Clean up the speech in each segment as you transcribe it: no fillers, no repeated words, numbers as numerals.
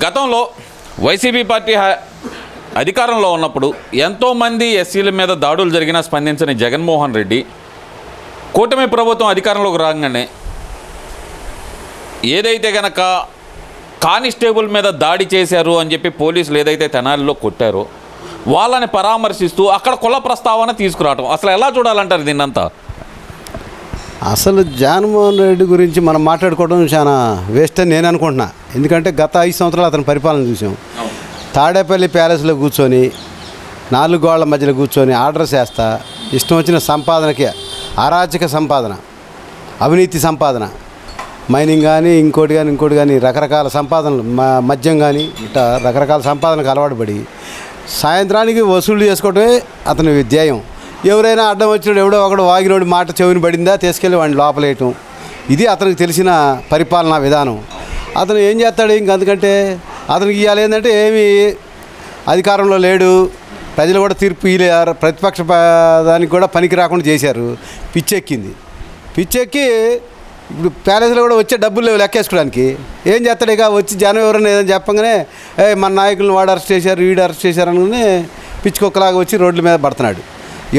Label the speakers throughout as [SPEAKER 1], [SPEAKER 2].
[SPEAKER 1] గతంలో YCP party అధికారంలో ఉన్నప్పుడు ఎంతోమంది ఎస్సీల మీద దాడులు జరిగినా స్పందించని జగన్మోహన్ రెడ్డి కూటమి ప్రభుత్వం అధికారంలోకి రాగానే ఏదైతే గనక కానిస్టేబుల్ మీద దాడి చేశారు అని చెప్పి పోలీసులు ఏదైతే తెనాలిలో కొట్టారో వాళ్ళని పరామర్శిస్తూ అక్కడ కుల ప్రస్తావన తీసుకురావటం అసలు ఎలా చూడాలంటారు దీన్నంతా?
[SPEAKER 2] అసలు జగన్మోహన్ రెడ్డి గురించి మనం మాట్లాడుకోవడం చాలా వేస్ట్ అని నేను అనుకుంటున్నా. ఎందుకంటే గత 5 సంవత్సరాలు అతని పరిపాలన చూసాం. తాడేపల్లి ప్యాలెస్లో కూర్చొని 4 గోళ్ల మధ్యలో కూర్చొని ఆర్డర్స్ వేస్తా ఇష్టం వచ్చిన సంపాదనకి అరాచక సంపాదన, అవినీతి సంపాదన, మైనింగ్ కానీ ఇంకోటి కానీ రకరకాల సంపాదనలు, మద్యం కానీ ఇట్లా రకరకాల సంపాదనకు అలవాటు పడి సాయంత్రానికి వసూలు చేసుకోవటమే అతని ధ్యేయం. ఎవరైనా అడ్డం వచ్చినాడు ఎవడో ఒకడు వాగినోడి మాట చెవిని పడిందా తీసుకెళ్ళి వాడిని లోపలేయటం, ఇది అతనికి తెలిసిన పరిపాలనా విధానం. అతను ఏం చేస్తాడు ఇంకందుకంటే అతనికి ఇవాళ ఏంటంటే ఏమీ అధికారంలో లేడు, ప్రజలు కూడా తీర్పు ఇవ్వలేరు, ప్రతిపక్ష దానికి కూడా పనికి రాకుండా చేశారు. పిచ్చెక్కి ఇప్పుడు ప్యాలెస్లో కూడా వచ్చే డబ్బులు లేవు లెక్కేసుకోవడానికి. ఏం చేస్తాడు ఇక వచ్చి జనం ఎవరైనా ఏదైనా చెప్పగానే మన నాయకులను వాడు అరెస్ట్ చేశారు వీడు అరెస్ట్ చేశారు అనుకుని పిచ్చికొక్కలాగా వచ్చి రోడ్ల మీద పడుతున్నాడు.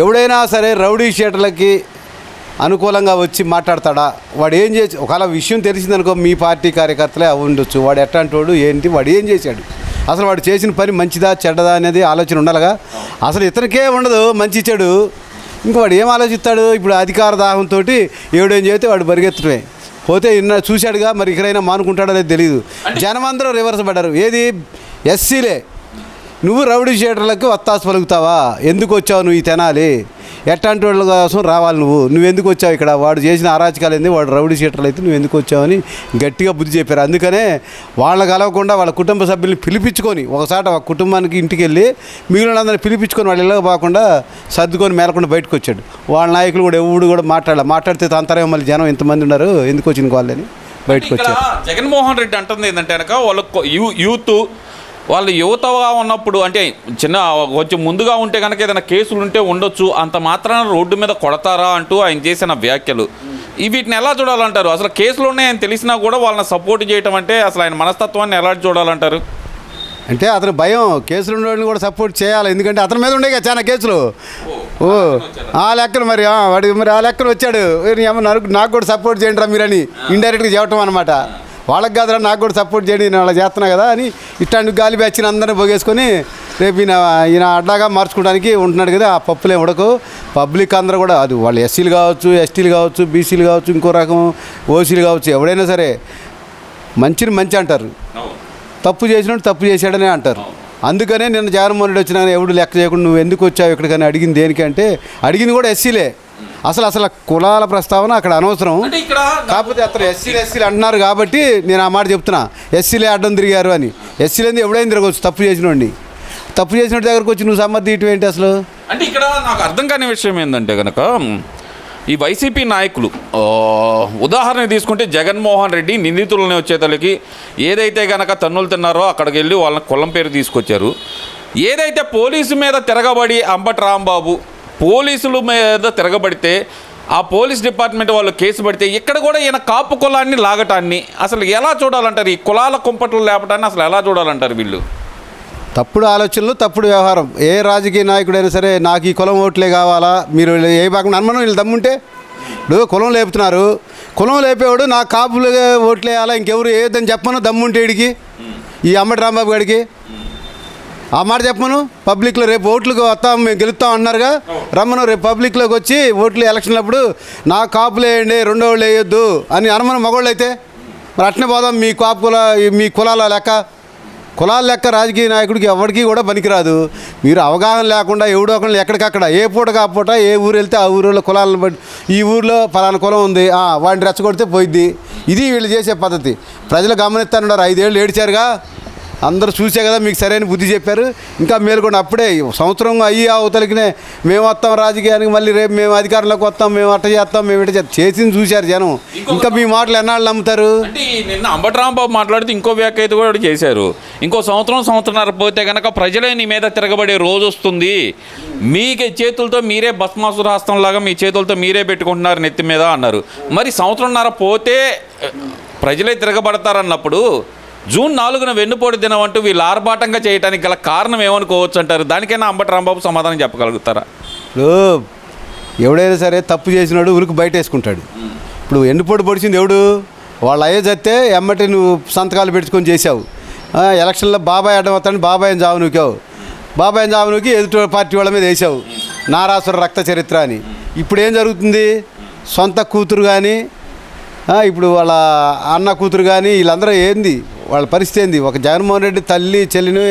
[SPEAKER 2] ఎవడైనా సరే రౌడీ షీటర్లకి అనుకూలంగా వచ్చి మాట్లాడతాడా? వాడు ఏం చేసి ఒకవేళ విషయం తెలిసిందనుకో మీ పార్టీ కార్యకర్తలే ఉండొచ్చు, వాడు ఎట్లాంటోడు ఏంటి, వాడు ఏం చేశాడు, అసలు వాడు చేసిన పని మంచిదా చెడ్డదా అనేది ఆలోచన ఉండాలిగా. అసలు ఇతనికే ఉండదు మంచి చెడు, ఇంక వాడు ఏం ఆలోచిస్తాడు? ఇప్పుడు అధికార దాహంతో ఎవడేం చేస్తే వాడు పరిగెత్తడమే. పోతే చూశాడుగా, మరి ఇక్కడైనా మానుకుంటాడో అనేది తెలియదు. జనమందరూ రివర్స్ పడ్డారు. ఏది ఎస్సీలే, నువ్వు రౌడీ షీటర్లకు వత్తాసు పలుకుతావా? ఎందుకు వచ్చావు నువ్వు ఈ తెనాలి? ఎట్లాంటి వాళ్ళ కోసం రావాలి నువ్వు ఎందుకు వచ్చావు ఇక్కడ? వాడు చేసిన అరాచకాలు ఏంది, వాడు రౌడీ షీటర్లు అయితే నువ్వు ఎందుకు వచ్చావని గట్టిగా బుద్ధి చెప్పారు. అందుకనే వాళ్ళని కలవకుండా వాళ్ళ కుటుంబ సభ్యుల్ని పిలిపించుకొని ఒకసారి ఒక కుటుంబానికి ఇంటికి వెళ్ళి మిగిలినందరినీ పిలిపించుకొని వాళ్ళు ఇళ్ళకి పోకుండా సర్దుకొని మేలకుండా బయటకు వచ్చాడు. వాళ్ళ నాయకులు కూడా ఎవడు కూడా మాట్లాడితే తంతరేమో మళ్ళీ జనం ఎంతమంది ఉన్నారు ఎందుకు వచ్చిన వాళ్ళని బయటకు వచ్చారు.
[SPEAKER 1] జగన్మోహన్ రెడ్డి అంటుంది ఏంటంటే కనుక వాళ్ళ యూత్ వాళ్ళు యువతగా ఉన్నప్పుడు అంటే కొంచెం ముందుగా ఉంటే కనుక ఏదైనా కేసులు ఉంటే ఉండొచ్చు, అంత మాత్రాన రోడ్డు మీద కొడతారా అంటూ ఆయన చేసిన వ్యాఖ్యలు వీటిని ఎలా చూడాలంటారు? అసలు కేసులు ఉన్నాయని తెలిసినా కూడా వాళ్ళని సపోర్ట్ చేయటం అంటే అసలు ఆయన మనస్తత్వాన్ని ఎలా చూడాలంటారు?
[SPEAKER 2] అంటే అతను భయం, కేసులు ఉండేవాడిని కూడా సపోర్ట్ చేయాలి. ఎందుకంటే అతని మీద ఉండే చాలా కేసులు. ఆ లెక్కను మరి వాడి మరి ఆ లెక్కను వచ్చాడు. నాకు కూడా సపోర్ట్ చేయండి రా మీరని ఇండైరెక్ట్గా చెప్పటం అనమాట. వాళ్ళకి కాదురా నాకు కూడా సపోర్ట్ చేయండి నేను అలా చేస్తున్నా కదా అని ఇట్లాంటి గాలి బ్యాచ్ని అందరినీ పోగేసుకొని రేపు ఈయన అడ్డాగా మార్చుకోవడానికి ఉంటున్నాడు కదా. ఆ పప్పులే ఉడకు పబ్లిక్ అందరూ కూడా అది వాళ్ళు ఎస్సీలు కావచ్చు, ఎస్టీలు కావచ్చు, బీసీలు కావచ్చు, ఇంకో రకం ఓసీలు కావచ్చు, ఎవడైనా సరే మంచిని మంచి అంటారు, తప్పు చేసినట్టు తప్పు చేశాడనే అంటారు. అందుకనే నిన్న జగన్మోహన్ రెడ్డి వచ్చినా ఎవడు లెక్క చేయకుండా నువ్వు ఎందుకు వచ్చావు ఇక్కడికని అడిగింది దేనికంటే అడిగింది కూడా ఎస్సీలే. అసలు కులాల ప్రస్తావన అక్కడ అనవసరం. కాకపోతే అతను ఎస్సీలు అంటున్నారు కాబట్టి నేను ఆ మాట చెప్తున్నా, ఎస్సీలే అడ్డం తిరిగారు అని. ఎస్సీలు ఎవడైనా తిరగవచ్చు తప్పు చేసినోడిని. తప్పు చేసిన దగ్గరకు వచ్చి నువ్వు సమర్థించడం ఏంటి అసలు?
[SPEAKER 1] అంటే ఇక్కడ నాకు అర్థం కాని విషయం ఏంటంటే కనుక ఈ వైసీపీ నాయకులు ఉదాహరణ తీసుకుంటే జగన్మోహన్ రెడ్డి నిందితులని వచ్చేతలకి ఏదైతే కనుక తన్నులు తిన్నారో అక్కడికి వెళ్ళి వాళ్ళని కులం పేరు తీసుకొచ్చారు. ఏదైతే పోలీసు మీద తిరగబడి అంబటి రాంబాబు పోలీసుల మీద తిరగబడితే ఆ పోలీస్ డిపార్ట్మెంట్ వాళ్ళు కేసు పడితే ఇక్కడ కూడా ఈయన కాపు కులాన్ని లాగటాన్ని అసలు ఎలా చూడాలంటారు? ఈ కులాల కుంపట్లు లేపటాన్ని అసలు ఎలా చూడాలంటారు? వీళ్ళు
[SPEAKER 2] తప్పుడు ఆలోచనలు, తప్పుడు వ్యవహారం. ఏ రాజకీయ నాయకుడైనా సరే నాకు ఈ కులం ఓట్లే కావాలా, మీరు ఏ భాగం అనుమానం వీళ్ళు దమ్ముంటే ఇప్పుడు కులం లేపుతున్నారు, కులం లేపేవాడు నా కాపులు ఓట్లు వేయాలా ఇంకెవరు ఏదని చెప్పను దమ్ముంటే వీడికి, ఈ అంబటి రాంబాబు గారికి ఆ మాట చెప్పను. పబ్లిక్లో రేపు ఓట్లకు వస్తాం మేము గెలుస్తాం అన్నారుగా, రమ్మను రేపు పబ్లిక్లోకి వచ్చి ఓట్లు ఎలక్షన్లప్పుడు నా కాపులు వేయండి రెండో వాళ్ళు వేయొద్దు అని అనమను మగవాళ్ళు అయితే. మరి అట్నే పోదాం మీ కులాల లెక్క రాజకీయ నాయకుడికి ఎవరికి కూడా పనికిరాదు. మీరు అవగాహన లేకుండా ఎవడో ఒకళ్ళు ఎక్కడికక్కడ ఏ పూట కాపూట ఏ ఊరు వెళ్తే ఆ ఊరిలో కులాలను బట్టి ఈ ఊరిలో ఫలానా కులం ఉంది వాడిని రెచ్చగొడితే పోయిద్ది. ఇది వీళ్ళు చేసే పద్ధతి. ప్రజలు గమనిస్తానున్నారు. 5 ఏళ్ళు ఏడ్చారుగా, అందరూ చూసే కదా మీకు సరైన బుద్ధి చెప్పారు. ఇంకా మేలుకుండా అప్పుడే సంవత్సరం అవతలికినే మేము వస్తాం రాజకీయానికి, మళ్ళీ రేపు మేము అధికారంలోకి వస్తాం, మేము అట్ట చేస్తాం, మేము ఇట్ట చేసింది చూశారు జనం. ఇంకా మీ మాటలు ఎన్నాళ్ళు నమ్ముతారు?
[SPEAKER 1] అంటే నిన్న అంబటి రాంబాబు మాట్లాడితే ఇంకో వ్యాఖ్య కూడా చేశారు. ఇంకో సంవత్సరంన్నర పోతే కనుక ప్రజలే నీ మీద తిరగబడే రోజు వస్తుంది, మీకే చేతులతో మీరే భస్మాసుర హస్తంలాగా మీ చేతులతో మీరే పెట్టుకుంటున్నారు నెత్తి మీద అన్నారు. మరి సంవత్సరంన్నర పోతే ప్రజలే తిరగబడతారన్నప్పుడు జూన్ 4న వెన్నుపోటు దినం అంటూ వీళ్ళు ఆర్భాటంగా చేయడానికి గల కారణం ఏమనుకోవచ్చు అంటారు? దానికైనా అంబటి రాంబాబు సమాధానం చెప్పగలుగుతారా?
[SPEAKER 2] ఇప్పుడు ఎవడైనా సరే తప్పు చేసినాడు ఉరికి బయట వేసుకుంటాడు. ఇప్పుడు ఎన్నుపోటు పొడిచింది ఎవడు? వాళ్ళ అయ్యే చస్తే ఎమ్మటి నువ్వు సంతకాలు పెట్టుకొని చేసావు. ఎలక్షన్లో బాబాయ్ అడ్డం వస్తాను బాబాయ్ని జావు నూకావు. బాబాయ్ని జావు నూకి ఎదుటి పార్టీ వాళ్ళ మీద వేసావు నారాసుర రక్త చరిత్ర అని. ఇప్పుడు ఏం జరుగుతుంది? సొంత కూతురు కానీ ఇప్పుడు వాళ్ళ అన్న కూతురు కానీ వీళ్ళందరూ ఏంది వాళ్ళ పరిస్థితి ఏంది? ఒక జగన్మోహన్ రెడ్డి తల్లి చెల్లిని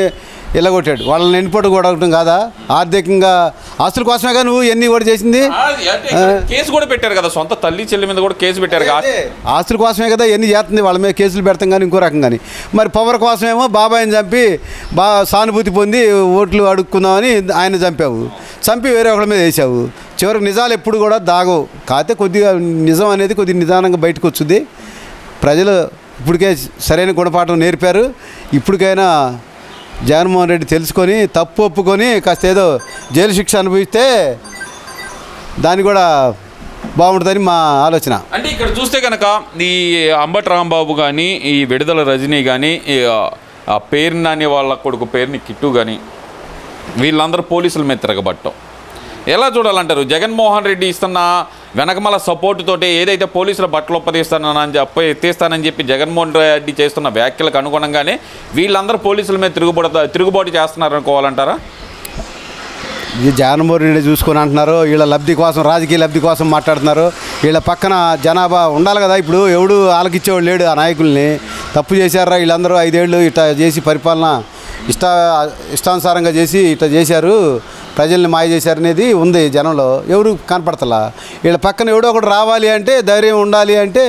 [SPEAKER 2] ఎల్లగొట్టాడు. వాళ్ళని ఎన్నిపోటు కొడగటం కాదా? ఆర్థికంగా ఆస్తుల కోసమేగా నువ్వు ఎన్ని కూడా చేసింది.
[SPEAKER 1] కేసు కూడా పెట్టారు కదా, సొంత తల్లి చెల్లి మీద కూడా కేసు పెట్టారు కదా.
[SPEAKER 2] ఆస్తుల కోసమే కదా ఎన్ని చేస్తుంది. వాళ్ళ మీద కేసులు పెడతాం కానీ ఇంకో రకం కానీ. మరి పవర్ కోసమేమో బాబాయిని చంపి సానుభూతి పొంది ఓట్లు అడుక్కుందామని ఆయన చంపి వేరే ఒకళ్ళ మీద వేసావు. చివరికి నిజాలు ఎప్పుడు కూడా దాగవు. కాకపోతే కొద్దిగా నిజం అనేది కొద్దిగా నిదానంగా బయటకు వచ్చింది. ప్రజలు ఇప్పటికే సరైన గుణపాఠం నేర్పారు. ఇప్పటికైనా జగన్మోహన్ రెడ్డి తెలుసుకొని తప్పు ఒప్పుకొని కాస్త ఏదో జైలు శిక్ష అనుభవిస్తే దాన్ని కూడా బాగుంటుందని మా ఆలోచన.
[SPEAKER 1] అంటే ఇక్కడ చూస్తే కనుక ఈ అంబటి రాంబాబు కానీ ఈ విడుదల రజనీ కానీ ఆ పేరు నాని వాళ్ళ కొడుకు పేరుని కిట్టు కానీ వీళ్ళందరూ పోలీసుల మీద తిరగబట్టం ఎలా చూడాలంటారు? జగన్మోహన్ రెడ్డి ఇస్తున్న వెనకమల సపోర్టు తోటి ఏదైతే పోలీసుల బట్టలు ఎత్తేస్తానని చెప్పి జగన్మోహన్ రెడ్డి చేస్తున్న వ్యాఖ్యలకు అనుగుణంగానే వీళ్ళందరూ పోలీసుల మీద తిరుగుబాటు చేస్తున్నారు అనుకోవాలంటారా?
[SPEAKER 2] ఇది జగన్మోహన్ రెడ్డి చూసుకొని అంటున్నారు. వీళ్ళ లబ్ధి కోసం, రాజకీయ లబ్ధి కోసం మాట్లాడుతున్నారు. వీళ్ళ పక్కన జనాభా ఉండాలి కదా. ఇప్పుడు ఎవడు ఆలకిచ్చేవాడు లేడు. ఆ నాయకుల్ని తప్పు చేశారా వీళ్ళందరూ 5 ఏళ్ళు ఇట్లా చేసి పరిపాలన ఇష్టానుసారంగా చేసి ఇట్లా చేశారు, ప్రజల్ని మాయ చేశారు అనేది ఉంది జనంలో. ఎవరు కనపడతలా. వీళ్ళ పక్కన ఎవడో ఒకటి రావాలి అంటే, ధైర్యం ఉండాలి అంటే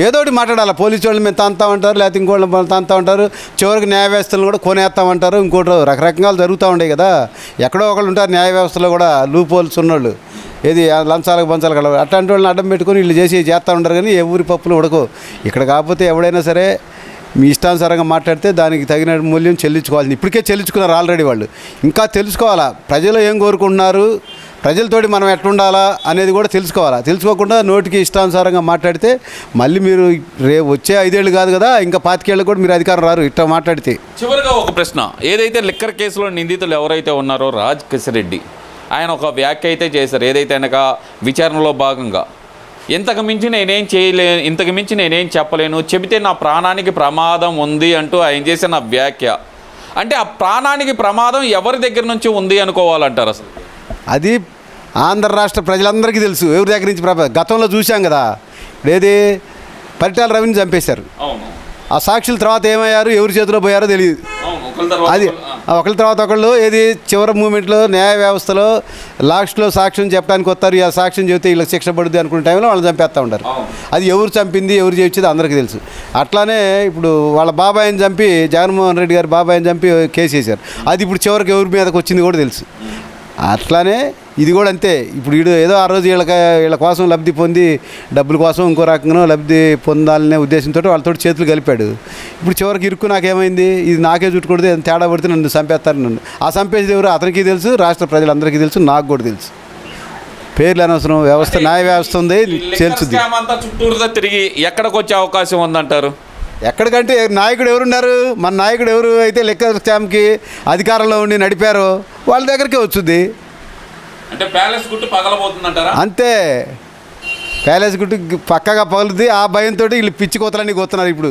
[SPEAKER 2] ఏదో ఒకటి మాట్లాడాలి. పోలీసు వాళ్ళని మేము తాంతామంటారు, లేకపోతే ఇంకోళ్ళని తాంతామంటారు, చివరికి న్యాయ వ్యవస్థలను కూడా కొనేస్తామంటారు. ఇంకోటి రకరకాలు జరుగుతూ ఉంటాయి కదా. ఎక్కడో ఒకళ్ళు ఉంటారు న్యాయ వ్యవస్థలో కూడా లూప్ హోల్స్ ఉన్నోళ్ళు. ఏది లంచాలకు బంచాలకు కలవాలి. అట్లాంటి వాళ్ళని అడ్డం పెట్టుకొని వీళ్ళు చేస్తూ ఉంటారు. కానీ ఏ ఊరి పప్పులు ఉడకో. ఇక్కడ కాకపోతే ఎవడైనా సరే మీ ఇష్టానుసారంగా మాట్లాడితే దానికి తగిన మూల్యం చెల్లించుకోవాలి. ఇప్పటికే చెల్లించుకున్నారు ఆల్రెడీ వాళ్ళు. ఇంకా తెలుసుకోవాలా ప్రజలు ఏం కోరుకుంటున్నారు, ప్రజలతోటి మనం ఎట్లుండాలా అనేది కూడా తెలుసుకోవాలా. తెలుసుకోకుండా నోటికి ఇష్టానుసారంగా మాట్లాడితే మళ్ళీ మీరు వచ్చే 5 ఏళ్ళు కాదు కదా, ఇంకా 25 ఏళ్ళు కూడా మీరు అధికారం రారు ఇట్లా మాట్లాడితే.
[SPEAKER 1] చివరిగా ఒక ప్రశ్న, ఏదైతే లిక్కర్ కేసులో నిందితులు ఎవరైతే ఉన్నారో రాజ్ కిషన్ రెడ్డి ఆయన ఒక వ్యాఖ్య అయితే చేశారు. ఏదైతే అనక విచారణలో భాగంగా ఇంతకు మించి నేనేం చెప్పలేను, చెబితే నా ప్రాణానికి ప్రమాదం ఉంది అంటూ ఆయన చేసిన వ్యాఖ్య. అంటే ఆ ప్రాణానికి ప్రమాదం ఎవరి దగ్గర నుంచి ఉంది అనుకోవాలంటారు? అసలు
[SPEAKER 2] అది ఆంధ్ర రాష్ట్ర ప్రజలందరికీ తెలుసు ఎవరి దగ్గర నుంచి. గతంలో చూసాం కదా, ఏది పరిటాల రవిని చంపేశారు. ఆ సాక్షుల తర్వాత ఏమయ్యారు, ఎవరి చేతిలో పోయారో తెలియదు. అది ఒకళ్ళ తర్వాత ఒకళ్ళు ఏది చివరి మూమెంట్లో న్యాయ వ్యవస్థలో లాస్ట్లో సాక్ష్యం చెప్పడానికి వస్తారు. ఆ సాక్ష్యం చెబితే వీళ్ళకి శిక్ష పడుద్ది అనుకునే టైంలో వాళ్ళని చంపేస్తూ ఉంటారు. అది ఎవరు చంపింది ఎవరు చేయించేది అందరికీ తెలుసు. అట్లానే ఇప్పుడు వాళ్ళ బాబాయిని చంపి, జగన్మోహన్ రెడ్డి గారి బాబాయిని చంపి కేసు వేశారు. అది ఇప్పుడు చివరికి ఎవరి మీదకి వచ్చింది కూడా తెలుసు. అట్లానే ఇది కూడా అంతే. ఇప్పుడు వీడు ఏదో ఆ రోజు వీళ్ళ కోసం లబ్ధి పొంది డబ్బుల కోసం ఇంకో రకంగా లబ్ధి పొందాలనే ఉద్దేశంతో వాళ్ళతో చేతులు కలిపాడు. ఇప్పుడు చివరికి ఇరుక్కు నాకేమైంది, ఇది నాకే చుట్టుకొడితే తేడా పడితే నన్ను చంపేస్తారు. నన్ను ఆ చంపేది ఎవరు అతనికి తెలుసు, రాష్ట్ర ప్రజలందరికీ తెలుసు, నాకు కూడా తెలుసు. పేర్లు అనవసరం. వ్యవస్థ న్యాయ వ్యవస్థ ఉంది, తెలుసుద్ది.
[SPEAKER 1] చుట్టూరుగా తిరిగి ఎక్కడికి వచ్చే అవకాశం ఉందంటారు?
[SPEAKER 2] ఎక్కడికంటే నాయకుడు ఎవరున్నారు? మన నాయకుడు ఎవరు అయితే లెక్క స్కామ్కి అధికారంలో ఉండి నడిపారో వాళ్ళ దగ్గరికే వచ్చుద్ది.
[SPEAKER 1] అంటే ప్యాలెస్ గుట్టు పగలబోతుందంటారా?
[SPEAKER 2] అంతే, ప్యాలెస్ గుట్టు పక్కగా పగులుద్ది. ఆ భయంతో వీళ్ళు పిచ్చి కోతలన్నీ కొత్తున్నారు ఇప్పుడు.